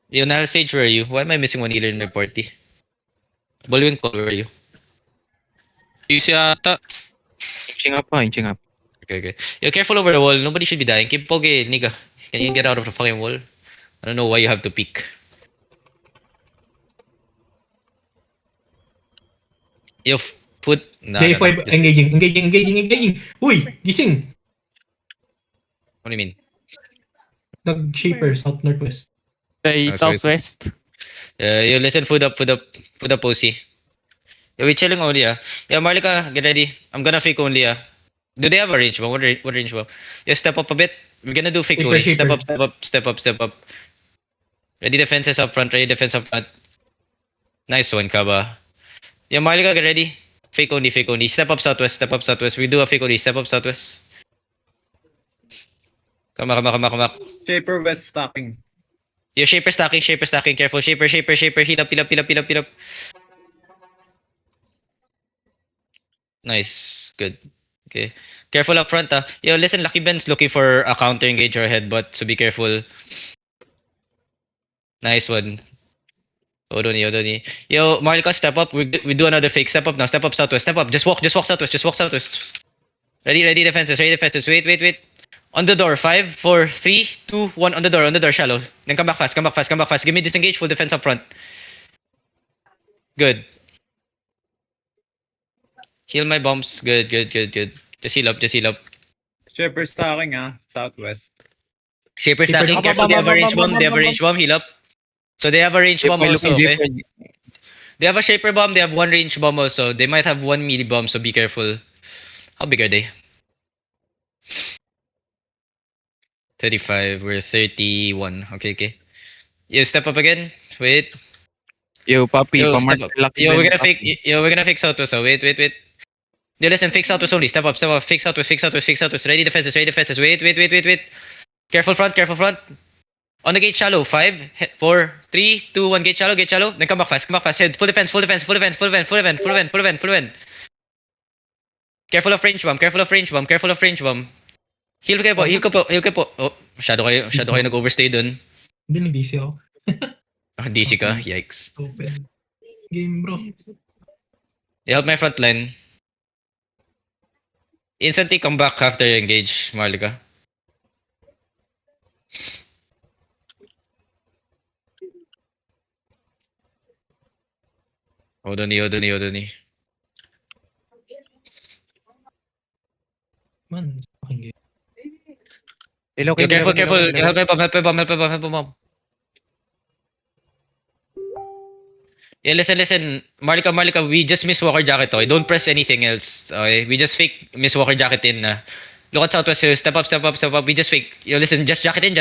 Yo, Nile Sage, where are you? Why am I missing one healer in my party? Bullwinkle, where are you? Easy ata. Inching up. Okay. Yo, careful over the wall. Nobody should be dying. Keep poke, nigga. Can you get out of the fucking wall? I don't know why you have to peek. Yo, put... No. J5 Just... engaging. Uy! Gising! What do you mean? Nag-shaper, south northwest. Say Sorry. southwest. Yo, listen, food up, OC. Yo, we chilling only, ah. Yeah, Marlika, get ready. I'm gonna fake only, ah. Do they have a range bomb? What range bomb? Yeah, step up a bit. We're gonna do fake only. Step up. Ready defenses up front, defense up front. Nice one, Kaba. Yeah, Marlika, get ready. Fake only. Step up southwest. We do a fake only. Step up southwest. Come back. Shaper West stacking. Yo, shaper stacking. Careful. Shaper. Heal up. Nice. Good. Okay. Careful up front, ah. Yo, listen, Lucky Ben's looking for a counter engage or headbutt, so be careful. Nice one. Odoni. Yo, Marlika, step up. We do another fake. Step up now. Step up southwest. Step up. Just walk southwest. Ready defenses. Wait. On the door. 5, 4, 3, 2, 1. On the door. Shallow. Then come back fast. Give me disengage. Full defense up front. Good. Heal my bombs. Good. Just heal up. Shaper stacking southwest. Shaper stacking. Careful. They have a range bomb. Heal up. So they have a range bomb also. Okay? They have a shaper bomb. They have one range bomb also. They might have one melee bomb. So be careful. How big are they? 35. We're 31. Okay. You step up again. Wait. Yo, Papi, Yo, pamark step up. lucky Yo, Ben, we're gonna Papi. fake. Yo, we're gonna fake southwest. So wait. Yo, listen, fake southwest only. Step up. Fake southwest. Ready defenses. Wait. Careful front. On the gate shallow. 5, 4, 3, 2, 1. Gate shallow. Then come back fast. Head. Full defense. Careful of range bomb. Heal ka po. Oh, masyado kayo nag-overstay dun. Hindi, nag-DC ako. DC ka. Yikes. Open. Game, bro. You help my front line. Instantly come back after you engage, Marlika. Odoni. Man, fucking game. Hello, Yo, careful. Help my bomb. Yeah, listen. Marlika, we just miss Walker Jacket, okay? Don't press anything else, okay? We just fake miss Walker Jacket in na. Look at southwest here. Step up. We just fake. Yo, listen, just jacket in.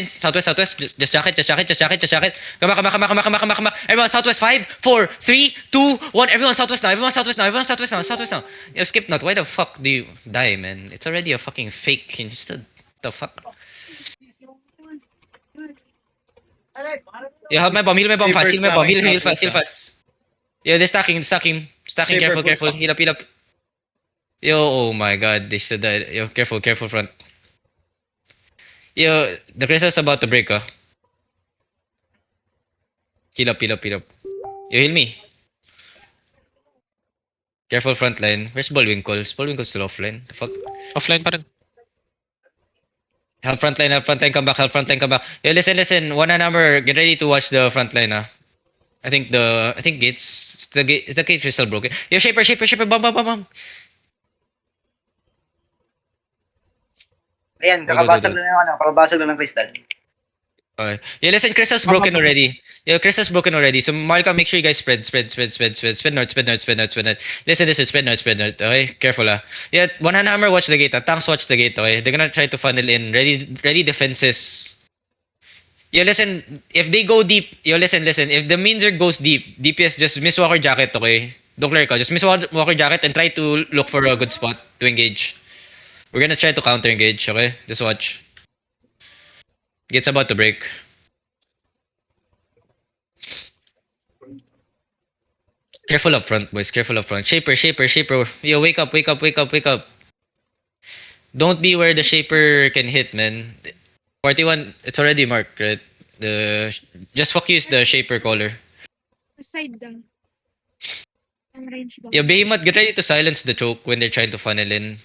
Southwest. Just jacket. Come back. Everyone, southwest. 5, 4, 3, 2, 1. Everyone, southwest now. Yo, skip not. Why the fuck do you die, man? It's already a fucking fake. Can you still... The fuck? Yo, help my bomb. Heal my bomb fast. Heal fast. Yo, they're stacking. Stacking, Shaper careful. full Heal up. Yo, oh my god, they still died. Yo, careful front. Yo, the crystal's about to break, ah. Heal up. Yo, heal me. Careful front line. Where's Bullwinkle? Is Bullwinkle still offline? The fuck? Offline pa rin. Help front line, come back. Yo, listen. One hammer, get ready to watch the front line, ah. I think gates. Is the gate crystal broken? Yo, shaper, bomb. Ayan, Go. kakabasag na ng crystal. Okay. Yeah, listen, crystal's broken already. So Marlika, make sure you guys spread north. Listen, spread north. Okay, careful, ah. Yeah, one hand hammer, watch the gate. Tanks watch the gate. Okay, they're gonna try to funnel in. Ready defenses. Yeah, listen. If they go deep, listen. If the Minzer goes deep, DPS just miss Walker Jacket. Okay, don't clear ka. Just miss Walker Jacket and try to look for a good spot to engage. We're gonna try to counter engage. Okay, just watch. Gate's about to break. Careful up front, boys. Shaper. Yo, wake up. Don't be where the shaper can hit, man. 41, it's already marked, right? The just fuck use the shaper caller. Side lang. Ang range ba? Yeah, Behemoth, get ready to silence the choke when they're trying to funnel in.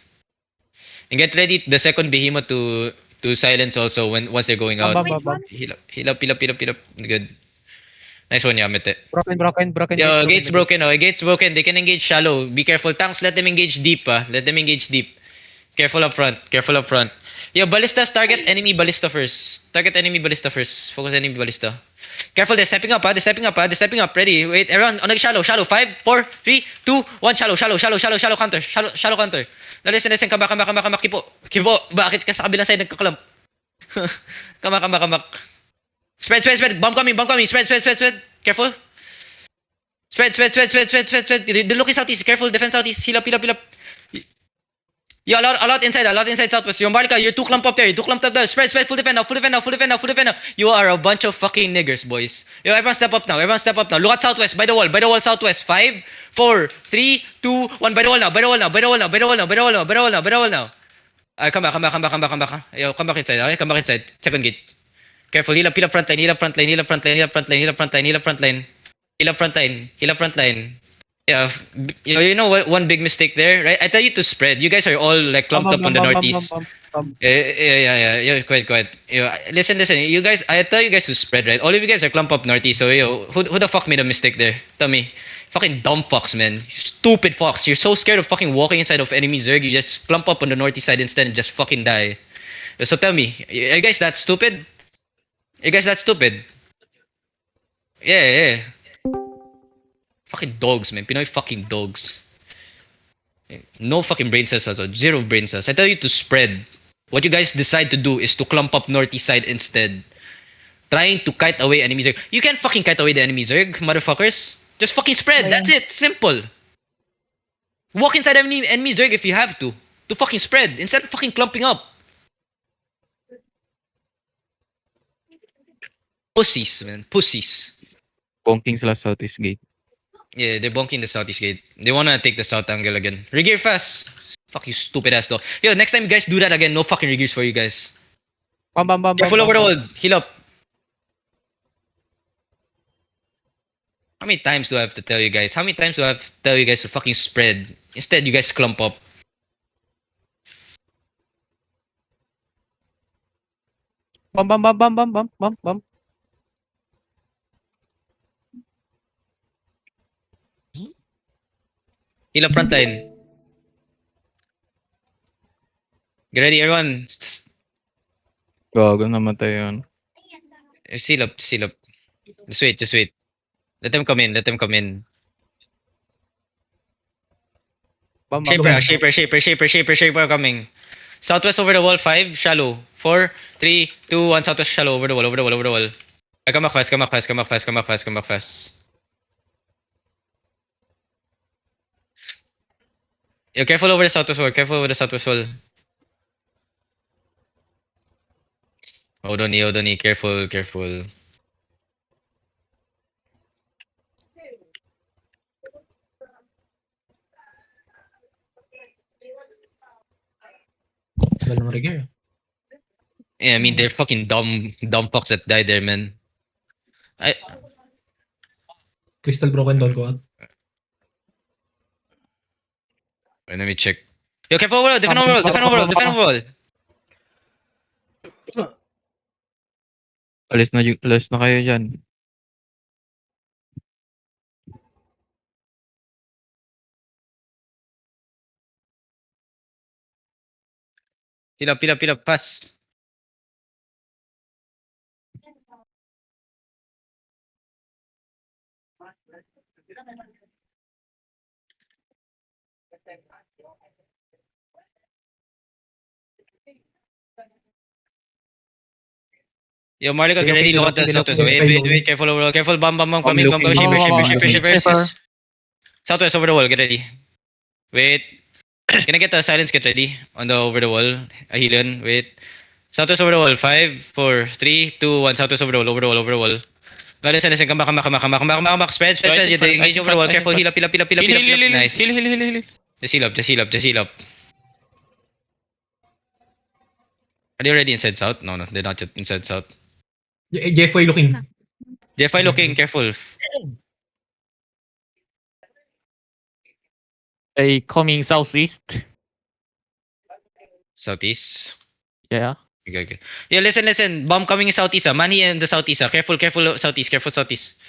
And get ready the second Behemoth to silence also when once they're going out. Bam, Wait, bam, bam. one. Heal up, heal up, heal up, heal up, heal up. Good. Nice one, Yamete. Broken Yo, gate, gates broken, oh. Gates broken. They can engage shallow. Be careful. Tanks, let them engage deep, ah. Let them engage deep. Careful up front. Careful up front. Yo, ballistas, target enemy ballista first. Target enemy ballista first. Focus enemy ballista. Careful, they're stepping up, ah. They're stepping up, ah. They're stepping up. Ready. Wait, everyone. On shallow, shallow. 5, 4, 3, 2, 1. Shallow, shallow, shallow, shallow, shallow counter. Shallow counter. No, listen. Come back. Kipo. Bakit ka sa kabilang side nagkaklamp? Come back. Spread. Bomb coming. Spread. Careful. Spread. They're looking southeast. Careful. Defense southeast. Heal up. Yo, a lot inside southwest. Yo, Marika, you're too clumped up there. Spread. Full defend now. You are a bunch of fucking niggers, boys. Yo, everyone step up now. Look at southwest. By the wall southwest. 5, 4, 3, 2, 1. By the wall now. Come back. Yo, come back inside. Okay, come back inside. Second gate. Careful. Heal up front line. Heal up front line. Yeah, you know what? One big mistake there, right? I tell you to spread. You guys are all like clumped up on the northeast. Yeah. Quiet. Listen. You guys, I tell you guys to spread, right? All of you guys are clumped up northeast. So who the fuck made a mistake there? Tell me. Fucking dumb fucks, man. You stupid fucks. You're so scared of fucking walking inside of enemy Zerg. You just clump up on the northeast side instead and just fucking die. So tell me, are you guys that stupid? Yeah. Fucking dogs, man. Pinoy fucking dogs. No fucking brain cells also. Zero brain cells. I tell you to spread. What you guys decide to do is to clump up northeast side instead. Trying to kite away enemy Zerg. You can't fucking kite away the enemy Zerg, motherfuckers. Just fucking spread. That's it. Simple. Walk inside enemy Zerg if you have to. To fucking spread. Instead of fucking clumping up. Pussies, man. Pussies. Bonking sila southeast gate. Yeah, they're bonking the southeast gate. They wanna take the south angle again. Regear fast. Fuck you, stupid ass dog. Yo, next time you guys do that again, no fucking regears for you guys. Bam. Careful over the wall. Heal up. How many times do I have to tell you guys? To fucking spread? Instead, you guys clump up. Bam. Heal up front line. Get ready, everyone. Gago, namatay yun. Seal up. Just wait. Let them come in. Bam. Shaper coming. Southwest over the wall, 5, shallow. 4, 3, 2, 1, southwest shallow, over the wall. Come back fast. Yo, careful over the southwest wall. Hold on, careful. Wala ng regear. Yeah, I mean, they're fucking dumb fucks that died there, man. Crystal broken, don't go out. Wait, let me check. Yo, careful overall, defend overall. Alis na kayo dyan. Heal up, pass. Yo, Marlica, get ready, look at the southwest. Wait, careful overall, careful, bam, coming, shaper. Southwest over the wall, get ready. Wait. Can I get the silence? Get ready. On the over the wall. Ahilian. Wait. Southwest over the wall. 5, 4, 3, 2, 1. Southwest over the wall. Listen. Come back. Spread. Engage over the wall. Careful. Heal up. Nice. Heal. Just heal up. Are they already inside south? No, they're not yet inside south. Jeffoy looking. Jeffoy looking, careful. They coming southeast. Southeast. Yeah. Okay. Yeah, listen. Bomb coming in southeast. Money in the southeast. Careful southeast. Careful southeast.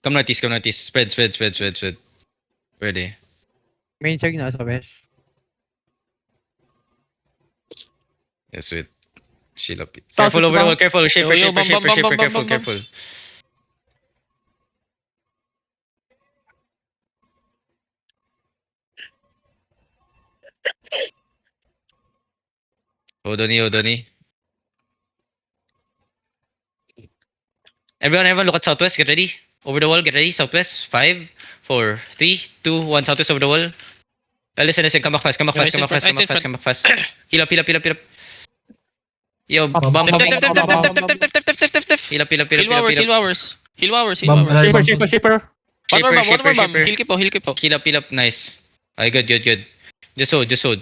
Come northeast. Spread. Ready. Main check na sa west. Yes, wait. Shield up. South Careful is over the bomb. wall. Careful. Shaper. Yo, bam, bam, bam, bam, bam, bam. Careful. Odoni. Everyone, look at southwest. Get ready. Over the wall. Get ready. Southwest. 5, 4, 3, 2, 1. Southwest over the wall. Listen. Come back fast. Ice in front. Heal up. Yo, bomb. Def. Heal up. Heal hours. Bomb, Shipper. One more bomb. Shaper. Heal kipo. Heal up. Nice. Ay, good. Just hold.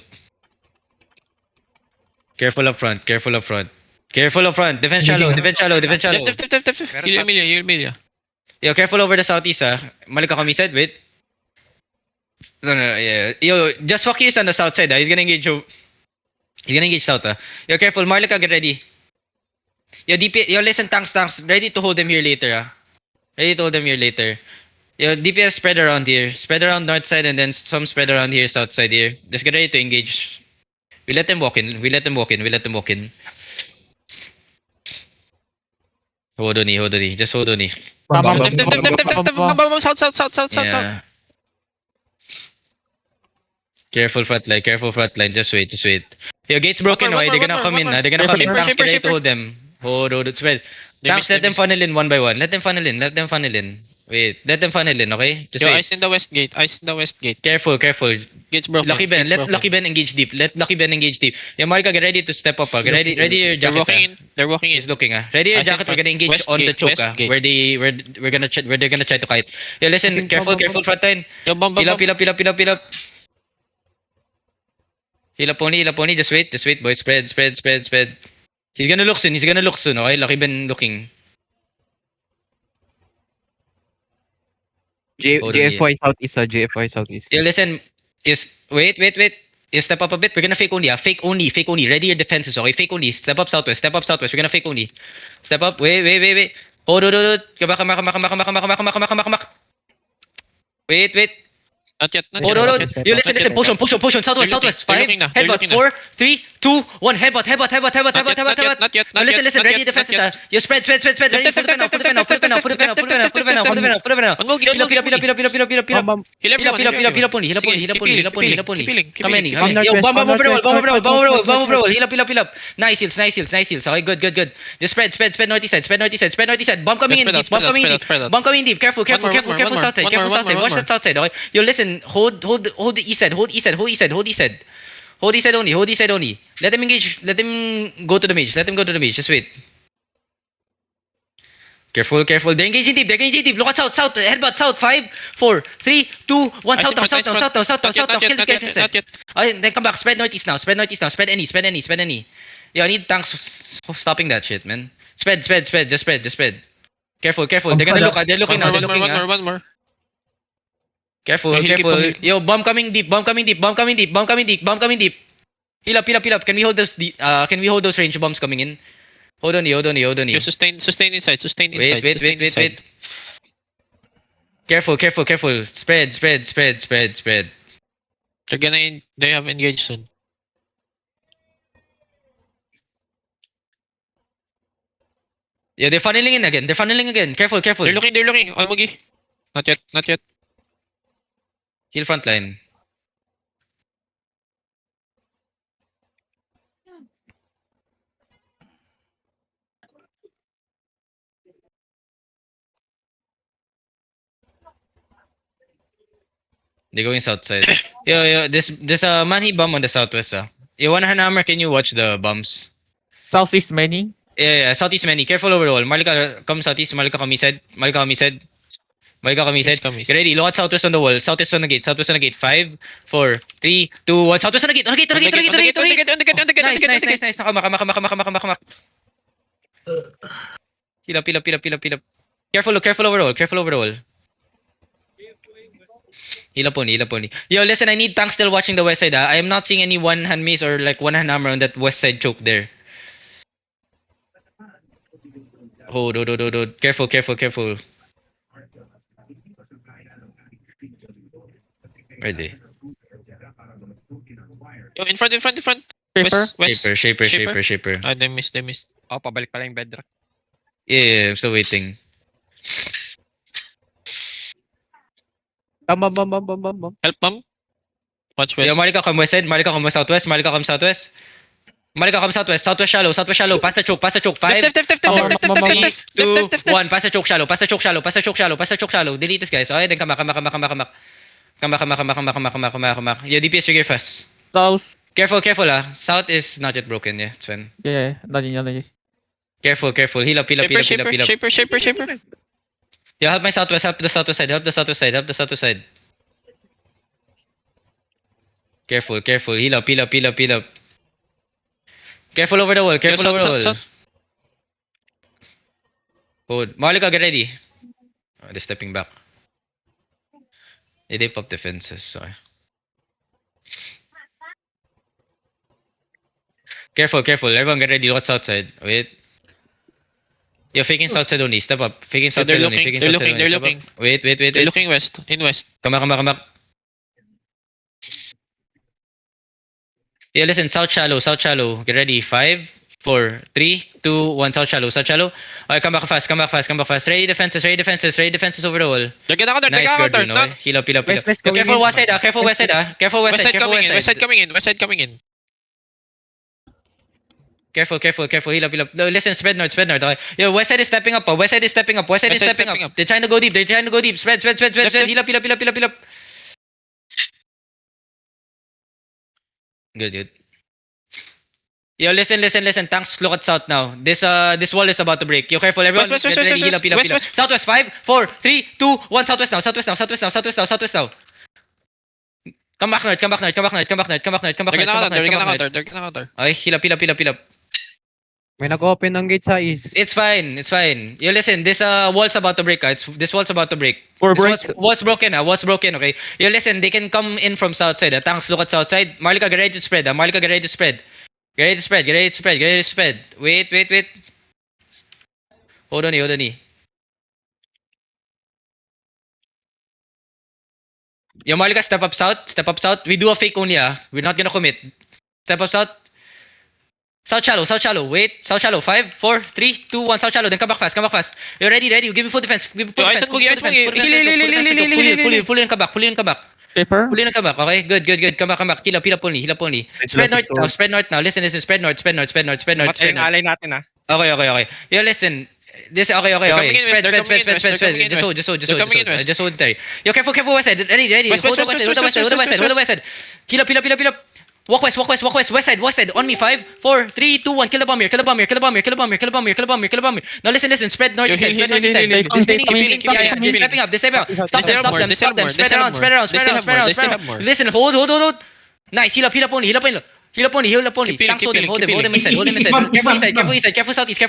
Careful up front. Defense shallow. Def. Heal Emilia. Yo, careful over the southeast, Malik ka kami said, wait. No, yeah. Yo, just focus on the south side, He's gonna engage you. He's gonna engage south, Yo, careful. Marlika, get ready. Yo, DP, yo, listen, tanks. Ready to hold them here later, Yo, DPS spread around here. Spread around north side and then some spread around here, south side here. Just get ready to engage. We let them walk in. Hold on, just hold on. Bam. South. Yeah. Careful front line. Just wait. Your gate's broken, One more, They're gonna come in. They're gonna come in. Shipper, Tanks, get ready to shipper. hold them. Hold, spread. They Tanks, let them missed. funnel in one by one. Let them funnel in. Wait, let them funnel in, okay? Just Yo, wait. ice in the west gate. Careful. Gate's broken. Lucky Ben, Gate's let broken. Lucky Ben engage deep. Yeah, Marika, get ready to step up, Ready your They're jacket, walking in. He's looking, Ready your Ice in jacket, we're front. gonna engage West on the gate, choke, west gate. where they're gonna try to kite. Yeah, listen, careful front line. Yo, bomb. Heal up. Heal up only. Just wait, boys. Spread. He's gonna look soon, okay? Lucky Ben looking. Hold on, GFY Southeast. Yeah, listen. Wait. You step up a bit. We're gonna fake only. Fake only. Ready your defenses, okay? Fake only. Step up southwest. We're gonna fake only. Step up. Wait. Hold. Come back. Wait. Not yet. Hold. You listen. Push on. Southwest. 5. Headbutt. 4, 3, 2, 1. Headbutt. Not yet. Now listen. Ready your defenses, You spread. Ready. Put it now. Put it now. One more. Heal up. Heal up only. Come in. Yo, bomb over the wall. Heal up. Nice heals. Okay, good. Just spread northeast side. Bomb coming in deep. Careful south side. Watch the south side. Okay. Yo, listen. Hold the east side. Hold east side only. Let them engage. Let them go to the mage. Just wait. Careful. They're engaging deep. Look at south. Headbutt south. 5, 4, 3, 2, 1. South now. Kill these guys inside. Not yet. Then come back. Spread northeast now. Spread any. Yo, I need tanks stopping that shit, man. Spread. Just spread. Careful. They're gonna look. They're looking now. One more. Careful. Yo, heal. Yo, bomb coming deep. Heal up. Can we hold those range bombs coming in? Hold on. Yo, sustain inside. Wait. Careful. Spread. They have engaged soon. Yeah, they're funneling in again. Careful. They're looking. Almugi. Not yet. Heal front line. They're going south side. Yo, there's a manhi bomb on the southwest. You want hammer? Can you watch the bombs? Southeast many. Yeah, southeast many. Careful over the wall. Marlika, come southeast. Marlika, come east side. Yes, Get ready. Look at southwest on the wall. Southwest on the gate. 5, 4, 3, 2, 1. Southwest on the gate. On the gate. Nice. Nakama. Heal up, heal up, heal up, heal up, heal up. Careful overall, careful overall. Heal up only, heal up only. Yo, listen, I need tanks still watching the west side. I am not seeing any one-hand mace or like one-hand hammer on that west side choke there. Hold. Careful. Ready. Yo, in front. Shaper. West. Shaper. Ah, they missed. Oh, pabalik pala yung bedrock. Yeah, I'm still waiting. Bam. Help, mom. Watch west. Yo, Marika come west side, Marika come southwest. Marika come southwest, shallow. Pass the choke. 5, Left. 3, 2, 1. Pass the choke shallow. Delete this, guys. Okay, then come back. Come back. Yo, DPS trigger fast. South. Careful, South is not yet broken, yeah, it's fine. Yeah. Dali. Careful. Heal up. Shaper. Yo, help my southwest, help the southwest side. Careful. Heal up. Careful over the wall. South. Hold. Malika, get ready. Oh, they're stepping back. They pop defenses, sorry. Careful. Everyone get ready. What's outside? Wait. You're faking south side only. Step up. Faking south they're side only. looking, Faking they're south side looking, only. they're Step up. Wait. They're looking west. In west. Come back. Yeah, listen. South shallow. Get ready. 5, 4, 3, 2, 1. South shallow. Alright, come back fast. Ready defenses over the wall. They're gonna counter. Nice, good. No. No. Heal up. Yo, West careful going west side. Careful west side. West side coming in. Careful. Heal up. No, listen, spread north. Okay. Yo, west side is stepping up. West side is stepping up. They're trying to go deep. Spread. Left. Heal up. Good. Yo, listen. Tanks, look at south now. This wall is about to break. Yo, careful, everyone. West, Get ready. Heal up. west. Southwest, 5, 4, 3, 2, 1. Southwest now. Come back north. They're gonna counter. Okay, heal up. May nag-open ng gate sa east. It's fine. Yo, listen, this wall's about to break. This wall's about to break. Wall's broken. Wall's broken. Okay. Yo, listen, they can come in from south side. Tanks, look at south side. Marlika, get ready to spread. Get ready to spread. Wait. Hold on. Yo, Marlika, step up south. We do a fake only. We're not gonna commit. Step up south. South shallow. Wait. South shallow. 5, 4, 3, 2, 1. South shallow. Then come back fast. You're ready. Give me full defense. Pull in, come back. Shaper. Pull in and come back. Okay, good. Come back. Heal up only. Spread north now. Listen. Spread north. alay natin Okay. Yo, listen. This okay. Spread. Just hold there. Yo, careful west side. Ready. West, Hold the west side. Heal up. Walk west. West side. On me. 5, 4, 3, 2, 1. Kill the bomb here. Now listen. Spread north. Yo, Spread heal. north side. They're stepping up. Stop them. Spread around. Listen. Hold. Nice. Heal up only. Tanks hold him. Hold him inside. Careful southeast.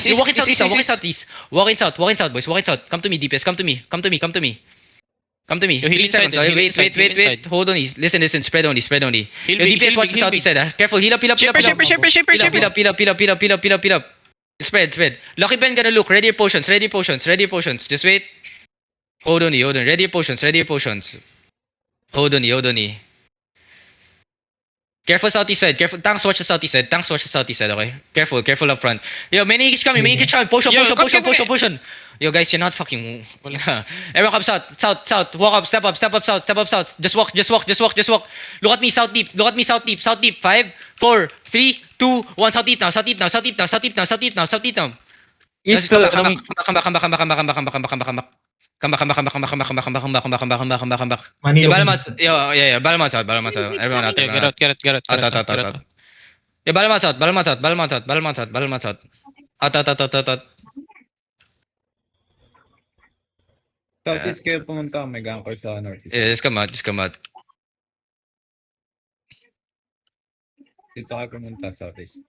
You walk in southeast. Walk in south, boys. Walk in south. Come to me, DPS. Come to me. Yo, heal 3 inside, seconds. heal inside, heal Wait. inside. Hold on. Listen. Spread only. Heal Yo, big, DPS heal watch big, the heal southeast big. side. Careful. Heal up. Heal up. Spread. Lucky Ben gonna look. Ready your potions. Just wait. Hold on. Ready your potions. Hold on. Careful southeast side. Tanks watch the southeast side. Okay. Careful up front. Yo, main engage coming. Potion. Yo, guys, you're not fucking. Everyone come south. Walk up. Step up south. Just walk. Look at me south deep. 5, 4, 3, 2, 1. South deep now. East coming. Come back. Manilo. Yeah, Balmont out. Everyone out. Yeah, get it. Out. Yeah, Balmont out. Out. Southeast kayo pumunta. May ganker sa northeast. Yeah, just come out. Dito kayo pumunta, southeast.